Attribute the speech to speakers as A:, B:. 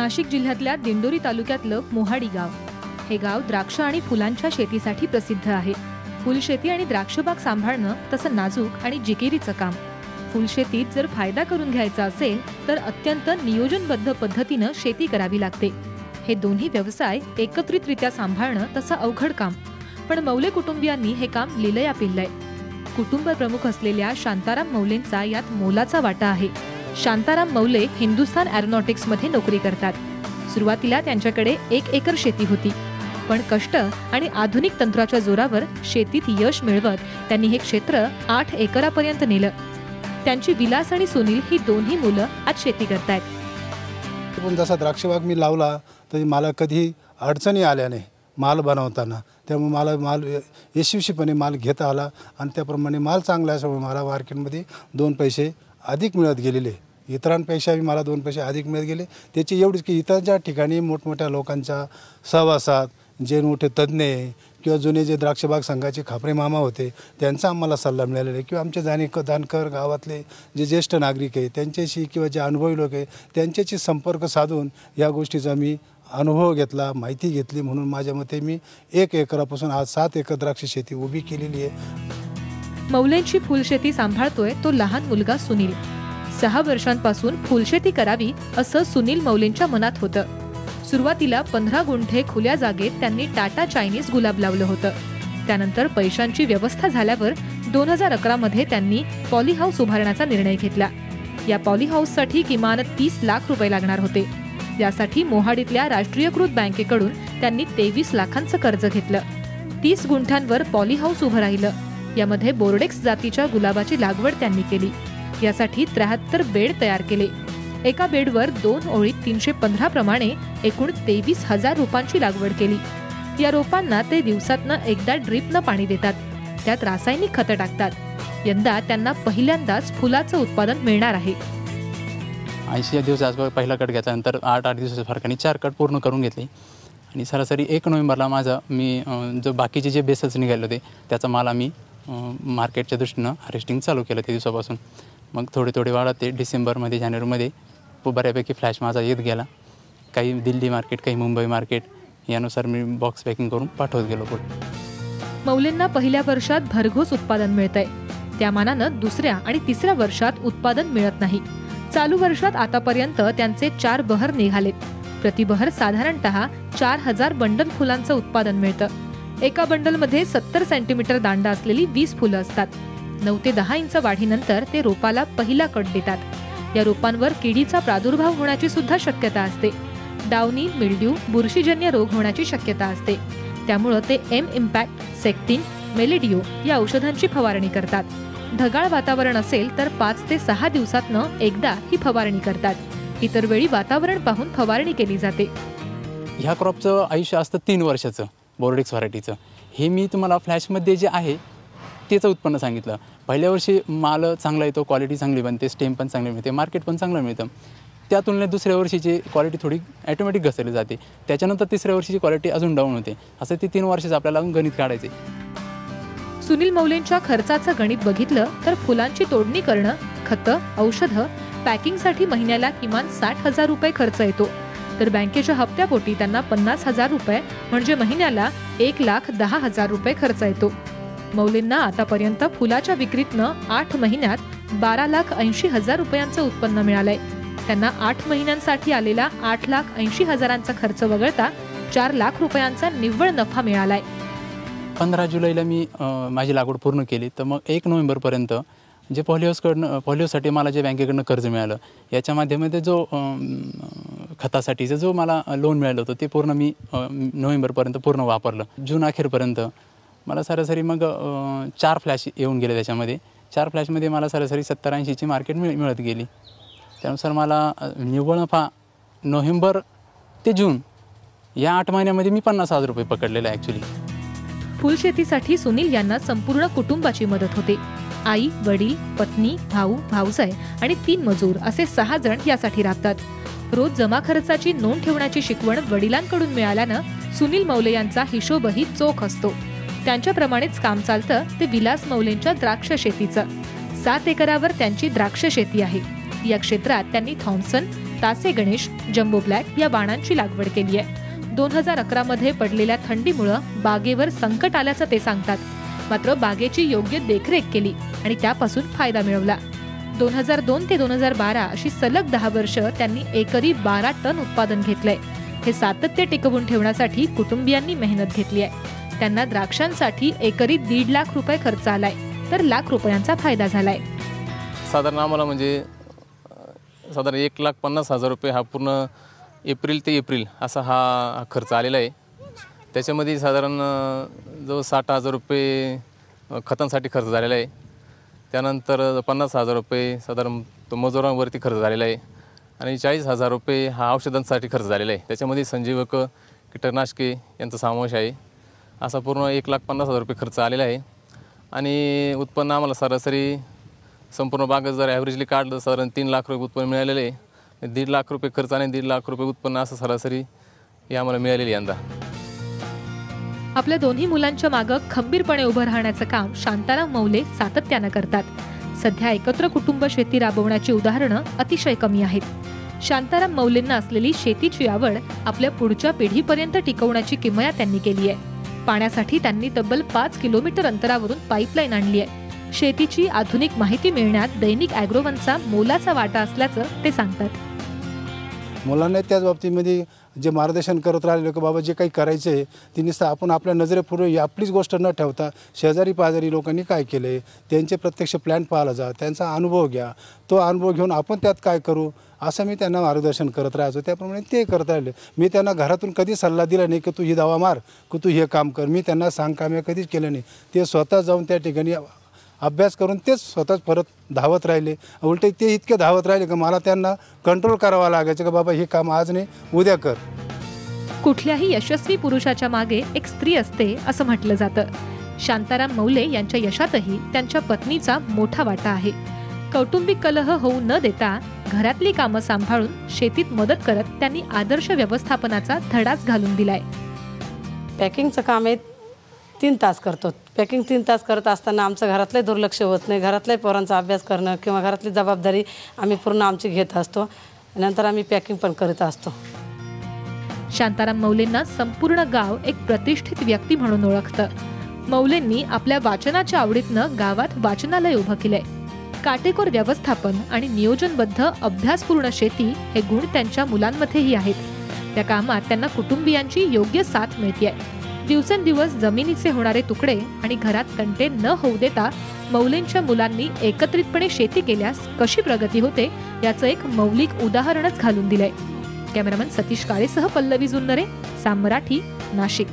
A: नाशिक जिल्ह्यातल्या दिंडोरी तालुक्यातलं मोहाडी गाव हे गाव द्राक्ष आणि फुलांच्या शेतीसाठी प्रसिद्ध आहे। फुलशेती आणि द्राक्षबाग सांभाळणं तसं नाजूक आणि जिकिरीचं काम। फुलशेतीत जर फायदा करून घ्यायचा असेल तर अत्यंत नियोजनबद्ध पद्धतीनं शेती करावी लागते। हे दोन्ही व्यवसाय एकत्रितरित्या सांभाळणं तसं अवघड काम, पण मौले कुटुंबियांनी हे काम लिलया पेललंय। कुटुंब प्रमुख असलेल्या शांताराम मौलेंचा यात मोलाचा वाटा आहे। शांताराम मौले हिंदुस्थान एरोनॉटिक्स मध्ये नोकरी करतात। सुरुवातीला त्यांच्याकडे 1 एकर शेती होती, पण कष्ट आणि आधुनिक तंत्राच्या जोरावर शेतीत यश मिळवत त्यांनी हे क्षेत्र 8 एकरापर्यंत नेलं। त्यांची विलास आणि सुनील ही दोन्ही मुलं आज शेती करतायत।
B: पण जसा द्राक्षबाग मी लावला तरी मला कधी अडचणी आल्या नाही माल बनवताना, त्यामुळे माल यशस्वीपणे माल घेता आला आणि त्याप्रमाणे माल चांगला असल्यामुळे मला मार्केटमध्ये 2 पैसे अधिक मिळत गेलेले। इतरांपेक्षा मला 2 पैसे अधिक मिळत गेले। त्याची एवढीच की इतरच्या ठिकाणी मोठमोठ्या लोकांच्या सहवासात जे मोठे तज्ज्ञ किंवा जुने जे द्राक्षबाग संघाचे खापरे मामा होते त्यांचा आम्हाला सल्ला मिळालेला आहे, किंवा आमचे जाणकर गावातले जे ज्येष्ठ नागरिक आहे त्यांच्याशी किंवा जे अनुभवी लोक आहे त्यांच्याशी संपर्क साधून या गोष्टीचा मी अनुभव घेतला, माहिती घेतली। म्हणून माझ्या मते मी 1 एकरापासून आज 7 एकर द्राक्ष शेती उभी केलेली आहे।
A: मौलेंची फुलशेती सांभाळतोय तो लहान मुलगा सुनील। 6 वर्षांपासून फुलशेती करावी असं सुनील मौलेंच्या मनात होतं। सुरुवातीला 15 गुंठे खुल्या जागेत त्यांनी टाटा चायनीज गुलाब लावलं होतं। त्यानंतर पैशांची व्यवस्था झाल्यावर 2011 मध्ये त्यांनी पॉली हाऊस उभारण्याचा निर्णय घेतला। या पॉली हाऊससाठी किमान 30 लाख रुपये लागणार होते। यासाठी मोहाडीतल्या राष्ट्रीयकृत बँकेकडून त्यांनी 23 लाखांचं कर्ज घेतलं। 30 गुंठ्यांवर पॉली हाऊस उभं राहिलं। यामध्ये बोर्डेक्स जातीच्या गुलाबाची लागवड त्यांनी केली। यासाठी 73 बेड तयार केले। एका बेडवर 2 ओळीत 315 प्रमाणे एकूण 23,000 रोपांची लागवड केली। या रोपांना ते दिवसातनं एकदा ड्रिपनं पाणी देतात, त्यात रासायनिक खतं टाकतात। यंदा त्यांना पहिल्यांदाच फुलाचं उत्पादन मिळणार आहे।
C: 80 दिवसाचा पहिला कट घेतल्यानंतर 8 दिवसाच्या फरकाने 4 कट पूर्ण करून घेतले आणि सरासरी 1 नोव्हेंबरला मी जो बाकीचे जे बेसल्स निघाले होते त्याचा माल आम्ही मार्केटच्या दृष्टीनं हार्वेस्टिंग चालू केलं त्या दिवसापासून। मग थोडे वाढत ते डिसेंबरमध्ये जानेवारीमध्ये बऱ्यापैकी फ्लॅश माझा येत गेला। काही दिल्ली मार्केट, काही मुंबई मार्केट, यानुसार मी बॉक्स पॅकिंग करून पाठवत गेलो पुढे।
A: मौलेंना पहिल्या वर्षात भरघोस उत्पादन मिळतंय, त्या मानानं दुसऱ्या आणि तिसऱ्या वर्षात उत्पादन मिळत नाही। चालू वर्षात आतापर्यंत त्यांचे 4 बहर निघालेत। प्रतिबहर साधारणतः 4000 बंडल फुलांचं उत्पादन मिळतं। एका बंडलमध्ये 70 सेंटीमीटर दांडा असलेली 20 फुलं असतात। 9 ते 10 इंच वाढीनंतर ते रोपाला पहिला कट देतात। या रोपांवर किडीचा प्रादुर्भाव होण्याची सुद्धा शक्यता असते। डाउनी, मिल्ड्यू, बुरशीजन्य रोग होण्याची शक्यता असते। त्यामुळे ते इम्पॅक्ट, सेक्टिन, मेलिडिओ या औषधांची फवारणी करतात। ढगाळ वातावरण असेल तर 5 ते 6 दिवसातनं एकदा ही फवारणी करतात। इतर वेळी वातावरण पाहून फवारणी केली जाते।
C: ह्या क्रॉपचं आयुष्य असतं 3 वर्षाचं बोर्डेक्स व्हरायटीचं। हे मी तुम्हाला फ्लॅशमध्ये जे आहे त्याचं उत्पन्न सांगितलं। पहिल्या वर्षी माल चांगला येतो, क्वालिटी चांगली बनते, स्टेम पण चांगली मिळते, मार्केट पण चांगलं मिळतं। त्या तुलनेत दुसऱ्या वर्षीची क्वालिटी थोडी ॲटोमॅटिक घसरली जाते। त्याच्यानंतर तिसऱ्या वर्षीची क्वालिटी अजून डाऊन होते। असं ते 3 वर्षाचं आपल्याला गणित काढायचे।
A: सुनील मौलेंच्या खर्चाचं गणित बघितलं तर फुलांची तोडणी करणं, खतं, औषधं, पॅकिंगसाठी महिन्याला किमान 60,000 रुपये खर्च येतो। तर बँकेच्या हप्त्यापोटी त्यांना 50,000 रुपये म्हणजे महिन्याला 1,10,000 रुपये खर्च येतो। मौलेंना आतापर्यंत फुलाच्या विक्रीतनं 8 महिन्यात 12,80,000 रुपयांचं उत्पन्न मिळालंय। त्यांना 8 महिन्यांसाठी आलेला 8,80,000चा खर्च वगळता 4 लाख रुपयांचा निव्वळ नफा मिळालाय।
C: 15 जुलैला मी माझी लागवड पूर्ण केली, तर मग 1 नोव्हेंबरपर्यंत जे पॉलिहाऊससाठी मला जे बँकेकडनं कर्ज मिळालं याच्या माध्यमामध्ये जो खतासाठीचं जो मला लोन मिळालं होतं ते पूर्ण मी नोव्हेंबरपर्यंत पूर्ण वापरलं। जून अखेरपर्यंत मला सरासरी मग 4 फ्लॅश येऊन गेले। त्याच्यामध्ये 4 फ्लॅशमध्ये मला सरासरी 70-80ची मार्केट मिळत गेली। त्यानुसार मला निव्वळ नफा नोव्हेंबर ते जून या 8 महिन्यामध्ये मी 50,000 रुपये पकडलेला आहे ॲक्च्युली।
A: फुलशेतीसाठी सुनील यांना संपूर्ण कुटुंबाची मदत होते। आई, वडील, पत्नी, भाऊ, भाऊजाई आणि 3 मजूर असे 6 जण यासाठी राबतात। रोज जमा खर्चाची नोंद ठेवण्याची शिकवण वडिलांकडून मिळाल्यानं सुनील मौले यांचा हिशोबही चोख असतो। त्यांच्याप्रमाणेच काम चालतं ते विलास मौलेंच्या द्राक्ष शेतीचं। 7 एकरावर त्यांची द्राक्ष शेती आहे। या क्षेत्रात त्यांनी थॉम्सन, तासे गणेश, जम्बो ब्लॅक या बाणांची लागवड केली आहे. 2011 मध्ये पडलेल्या थंडीमुळे बागेवर संकट आल्याचं ते सांगतात. मात्र बागेची योग्य देखरेख केली आणि त्यापासून फायदा मिळवला. 2002 ते 2012 अशी सलग 10 वर्ष त्यांनी एकरी 12 टन उत्पादन घेतलंय. हे सातत्य टिकवून ठेवण्यासाठी कुटुंबियांनी मेहनत घेतली आहे. त्यांना द्राक्षांसाठी एकरी 1.5 लाख रुपये खर्च आलाय, तर लाख रुपयांचा फायदा झालाय.
D: साधारण आम्हाला म्हणजे साधारण 1,50,000 रुपये हा पूर्ण एप्रिल ते एप्रिल असा हा खर्च आलेला आहे. त्याच्यामध्ये साधारण जो 60,000 रुपये खतांसाठी खर्च झालेला आहे. त्यानंतर 50,000 रुपये साधारण तो मजुरांवरती खर्च झालेला आहे आणि 40,000 रुपये हा औषधांसाठी खर्च झालेला आहे. त्याच्यामध्ये संजीवक, कीटकनाशके यांचा समावेश आहे. असा पूर्ण 1,50,000 रुपये खर्च आलेला आहे आणि उत्पन्न आम्हाला सरासरी संपूर्ण बागेत जर ॲव्हरेजली काढलं साधारण 3 लाख रुपये उत्पन्न मिळालेलं आहे. 1.5 लाख रुपये खर्च आणि 1.5 लाख रुपये उत्पन्न असं सरासरी हे आम्हाला मिळालेली यंदा.
A: आपल्या दोन्ही मुलांच्या मागं खंबीरपणे उभं राहण्याचं काम शांताराम मौले सातत्यानं करतात. सध्या एकत्र कुटुंब शेती राबवण्याची उदाहरणं अतिशय कमी आहेत. शांताराम मौलेंना असलेली शेतीची आवड आपल्या पुढच्या पिढीपर्यंत टिकवण्याची किमया त्यांनी केली आहे. पाण्यासाठी त्यांनी तब्बल 5 किलोमीटर अंतरावरून पाईपलाईन आणली आहे. शेतीची आधुनिक माहिती मिळण्यात दैनिक ॲग्रोवनचा मोलाचा वाटा असल्याचं ते सांगतात.
B: मुलांना त्याच बाबतीमध्ये जे मार्गदर्शन करत राहिले की बाबा जे काही करायचं आहे ते नुसतं आपण आपल्या नजरेपूर्वी आपलीच गोष्ट न ठेवता शेजारी पाजारी लोकांनी काय केलं आहे त्यांचे प्रत्यक्ष प्लॅन पाहायला जा, त्यांचा अनुभव घ्या. तो अनुभव घेऊन आपण त्यात काय करू असं मी त्यांना मार्गदर्शन करत राहायचो. त्याप्रमाणे ते करत राहिले. मी त्यांना घरातून कधी सल्ला दिला नाही की तू ही दवा मार, की तू हे काम कर. मी त्यांना काम कधीच केलं नाही. ते स्वतः जाऊन त्या ठिकाणी अभ्यास करून तेच स्वतःच परत धावत राहिले. उलटे ते इतके धावत राहिले की मला त्यांना कंट्रोल करावा लागायचं की बाबा हे काम आज नाही उद्या कर.
A: कुठल्याही यशस्वी पुरुषाच्या मागे एक स्त्री असते असं म्हटलं जातं. शांताराम मौले यांच्या यशातही त्यांच्या पत्नीचा मोठा वाटा आहे. कौटुंबिक कलह होऊ न देता घरातली कामं सांभाळून शेतीत मदत करत त्यांनी आदर्श व्यवस्थापनाचा धडाच घालून दिलाय.
E: पॅकिंगचं काम आहे 3 तास करतो. पॅकिंग 3 तास करत असताना आमचं घरातलं दुर्लक्ष होत नाही. घरातल्या पोरांचा अभ्यास करणं किंवा घरातली जबाबदारी आम्ही पूर्ण आमची घेत असतो. नंतर आम्ही पॅकिंग पण करत असतो.
A: शांताराम मौलेंना संपूर्ण गाव एक प्रतिष्ठित व्यक्ती म्हणून ओळखतं. मौलेंनी आपल्या वाचनाच्या आवडीतनं गावात वाचनालय उभं केलंय. काटेकोर व्यवस्थापन आणि नियोजनबद्ध अभ्यासपूर्ण शेती हे गुण त्यांच्या मुलांमध्येही आहेत. त्या कामात त्यांना कुटुंबियांची योग्य साथ मिळतेय. दिवसेंदिवस जमिनीचे होणारे तुकडे आणि घरात तंटे न होऊ देता मौलेंच्या मुलांनी एकत्रितपणे शेती केल्यास कशी प्रगती होते याचं एक मौलिक उदाहरणच घालून दिलंय. कॅमेरामन सतीश काळेसह पल्लवी जुन्नरे, साम मराठी, नाशिक.